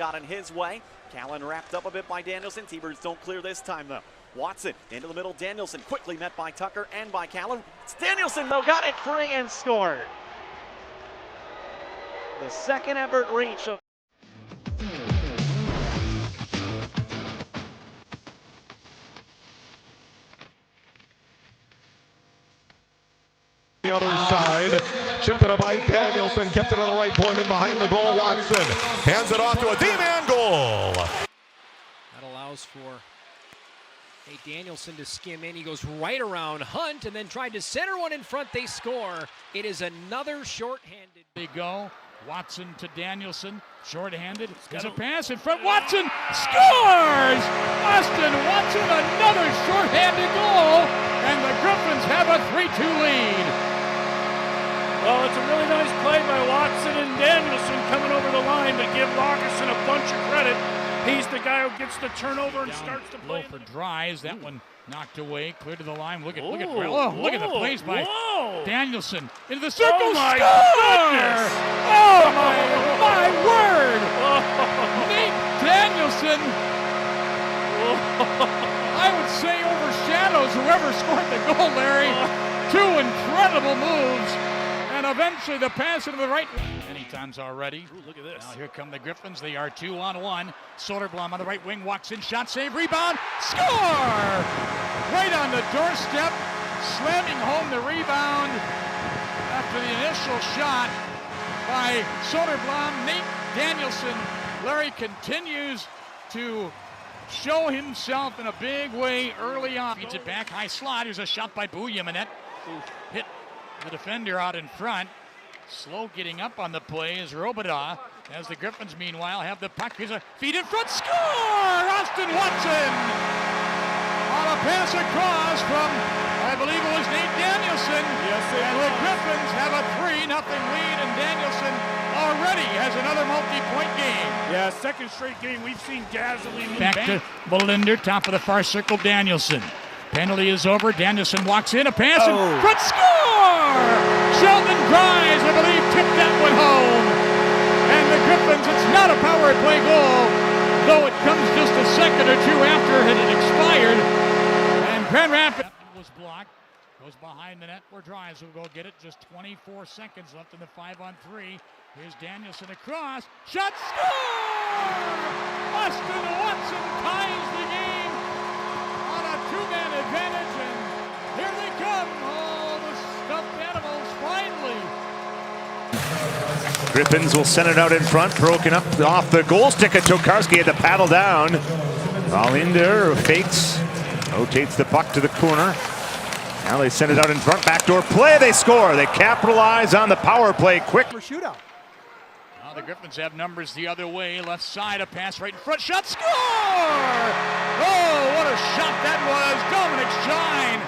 Got in his way. Callan wrapped up a bit by Danielson. T-Birds don't clear this time though. Watson into the middle. Danielson quickly met by Tucker and by Callan. It's Danielson though, got it free and scored. The second effort reach of the other side, chipped it up by Danielson, kept it on the right point and behind the goal. Watson hands it off to a D-man goal. That allows for Nate Danielson to skim in. He goes right around Hunt and then tried to center one in front. They score. It is another shorthanded. They go. Watson to Danielson, shorthanded. There's a pass in front. Watson scores! Austin Watson, another shorthanded goal, and the Griffins have a 3-2 lead. Well, it's a really nice play by Watson and Danielson coming over the line to give Lockerson a bunch of credit. He's the guy who gets the turnover and starts to play. Low for Dries. That one knocked away, clear to the line. Look at the plays by Danielson into the circle. Oh my goodness! Oh my word! Nate Danielson. I would say overshadows whoever scored the goal, Larry. Two incredible moves. And eventually the pass into the right. Many times already. Ooh, look at this. Now here come the Griffins. They are 2-on-1. Soderblom on the right wing walks in. Shot, save, rebound, score! Right on the doorstep, slamming home the rebound after the initial shot by Soderblom. Nate Danielson. Larry continues to show himself in a big way early on. Feeds it back, high slot. Here's a shot by Bouillamanet. Hit the defender out in front. Slow getting up on the play is Robida, as the Griffins meanwhile have the puck. Here's a feed in front, score! Austin Watson on a pass across from, I believe it was Nate Danielson. Yes, and the Griffins have a 3-0 lead, and Danielson already has another multi-point game. Yeah, second straight game we've seen dazzling. Back to Bolinder, top of the far circle, Danielson. Penalty is over. Danielson walks in, a pass, and front score! Sheldon Dries, I believe, tipped that one home. And the Griffins, it's not a power play goal, though it comes just a second or two after it had expired. And Grand Rapids was blocked. Goes behind the net where Dries will go get it. Just 24 seconds left in the 5-on-3. Here's Danielson across. Shot, score! Austin Watson ties the game on a two-man advantage, and here they come, all the stuffed animals finally. Griffins will send it out in front, broken up off the goal stick of Tokarski, had to paddle down. Bolinder fakes, rotates the puck to the corner. Now they send it out in front, backdoor play, they score. They capitalize on the power play quick. Shootout. Now the Griffins have numbers the other way, left side, a pass right in front, shot, score! Oh, what a shot that was! Dominic Shine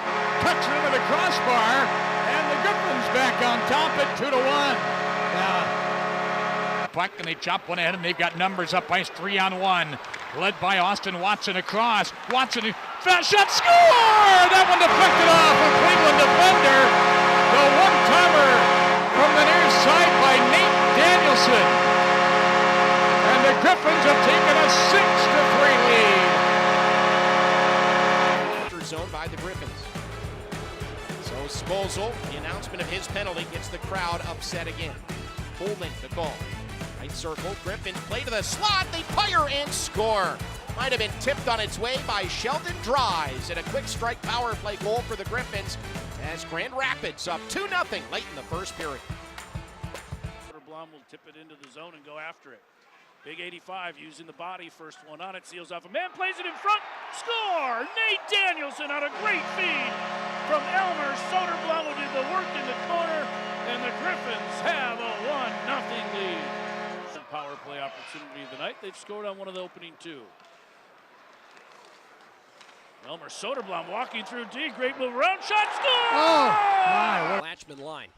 tucks it into the crossbar, and the Griffins back on top at 2-1. Puck, and they chop one ahead, and they've got numbers up ice 3-on-1. Led by Austin Watson across. Watson, fast shot, score! That one deflected off a Cleveland defender. The one-timer from the near side by Nate Danielson. And the Griffins have taken a 6-3 lead. Zone by the Griffins. So Skolzel, the announcement of his penalty, gets the crowd upset again. Holding the goal. Right circle, Griffins play to the slot, they fire and score. Might have been tipped on its way by Sheldon Dries, and a quick strike power play goal for the Griffins as Grand Rapids up 2-0 late in the first period. Blum will tip it into the zone and go after it. Big 85 using the body, first one on it, seals off a man, plays it in front, score! Nate Danielson on a great feed from Elmer. Soderblom did the work in the corner, and the Griffins have a 1-0 lead. Power play opportunity of the night. They've scored on one of the opening two. Elmer Soderblom walking through D, great move around, shot, score! Oh, my. Blatchman line.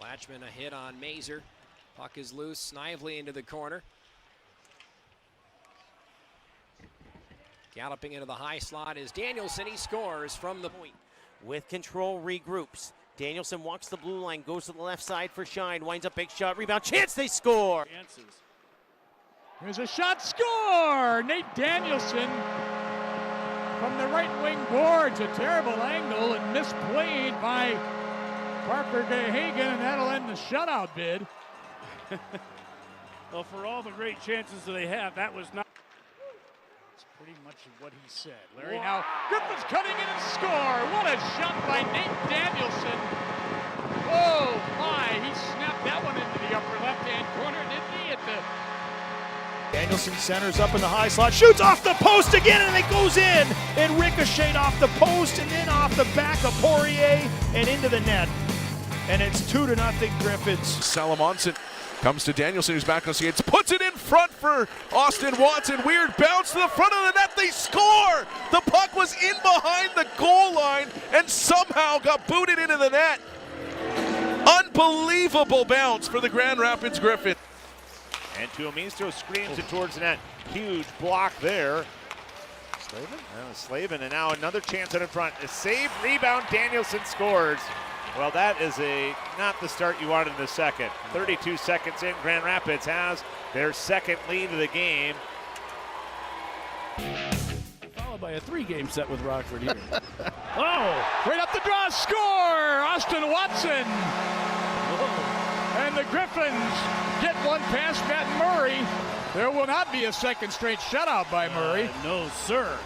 Blatchman a hit on Mazer. Puck is loose, Snively into the corner. Galloping into the high slot is Danielson. He scores from the point. With control, regroups. Danielson walks the blue line, goes to the left side for Shine, winds up big shot, rebound, chance, they score! Chances. Here's a shot, score! Nate Danielson from the right wing boards, a terrible angle and misplayed by Parker Gahagan, and that'll end the shutout bid. Well, for all the great chances that they have, that was not. That's pretty much what he said. Larry now, Griffin's cutting in and score! What a shot by Nate Danielson! Oh my, he snapped that one into the upper left-hand corner, didn't he? At the Danielson centers up in the high slot, shoots off the post again, and it goes in. It ricocheted off the post and then off the back of Poirier and into the net. And it's 2-0 Griffins. Salamonson comes to Danielson, who's back on skates, puts it in front for Austin Watson. Weird bounce to the front of the net. They score! The puck was in behind the goal line and somehow got booted into the net. Unbelievable bounce for the Grand Rapids Griffins. And Tuomisto screams it towards the net. Huge block there. Slavin, and now another chance out in front. A save, rebound, Danielson scores. Well, that is not the start you wanted in the second. 32 seconds in, Grand Rapids has their second lead of the game. Followed by a 3-game set with Rockford here. oh, right up the draw, score! Austin Watson! And the Griffins get one past Matt Murray. There will not be a second straight shutout by Murray. No, sir.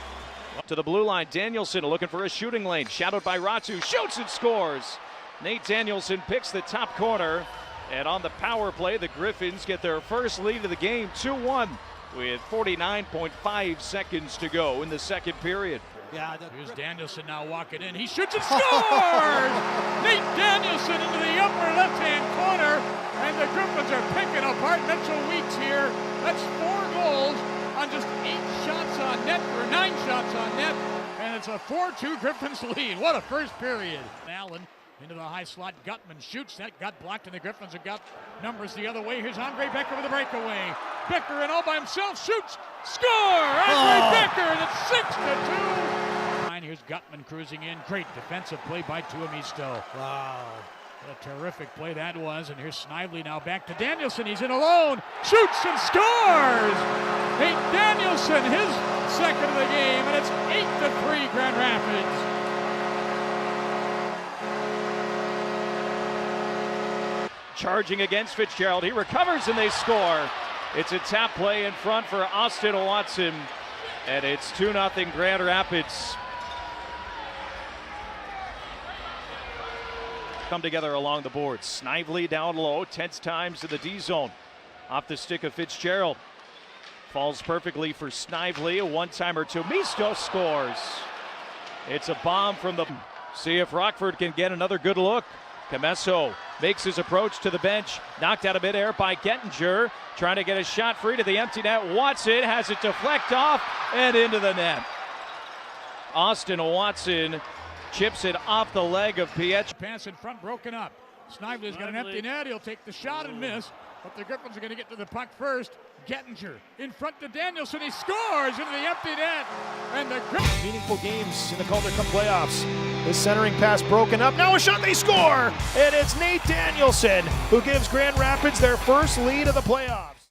To the blue line, Danielson looking for a shooting lane. Shadowed by Ratu, shoots and scores. Nate Danielson picks the top corner. And on the power play, the Griffins get their first lead of the game, 2-1, with 49.5 seconds to go in the second period. Here's Danielson now walking in. He shoots and scores! Nate Danielson into the upper left-hand corner. And the Griffins are picking apart Mitchell Weeks here. That's 4 goals on just 8 shots on net, or 9 shots on net. And it's a 4-2 Griffins lead. What a first period. Allen into the high slot. Gutman shoots. That got blocked, and the Griffins have got numbers the other way. Here's Andre Becker with a breakaway. Becker and all by himself shoots. Score! Andre Becker, and it's 6-2. Here's Gutman cruising in. Great defensive play by Tuomisto. Wow. What a terrific play that was. And here's Snively now back to Danielson. He's in alone. Shoots and scores! Nate Danielson, his second of the game, and it's 8-3 Grand Rapids. Charging against Fitzgerald. He recovers and they score. It's a tap play in front for Austin Watson. And it's 2-0 Grand Rapids. Come together along the boards. Snively down low, tense times to the D zone. Off the stick of Fitzgerald. Falls perfectly for Snively. A one-timer to Misto scores. It's a bomb from the... See if Rockford can get another good look. Camesso makes his approach to the bench. Knocked out of midair by Gettinger. Trying to get a shot free to the empty net. Watson has it deflect off and into the net. Austin Watson chips it off the leg of Pietro. Pass in front broken up. Snively's got an empty net. He'll take the shot and miss. But the Griffins are going to get to the puck first. Gettinger in front to Danielson. He scores into the empty net. And the Griffins. Meaningful games in the Calder Cup playoffs. His centering pass broken up. Now a shot, they score! And it's Nate Danielson who gives Grand Rapids their first lead of the playoffs.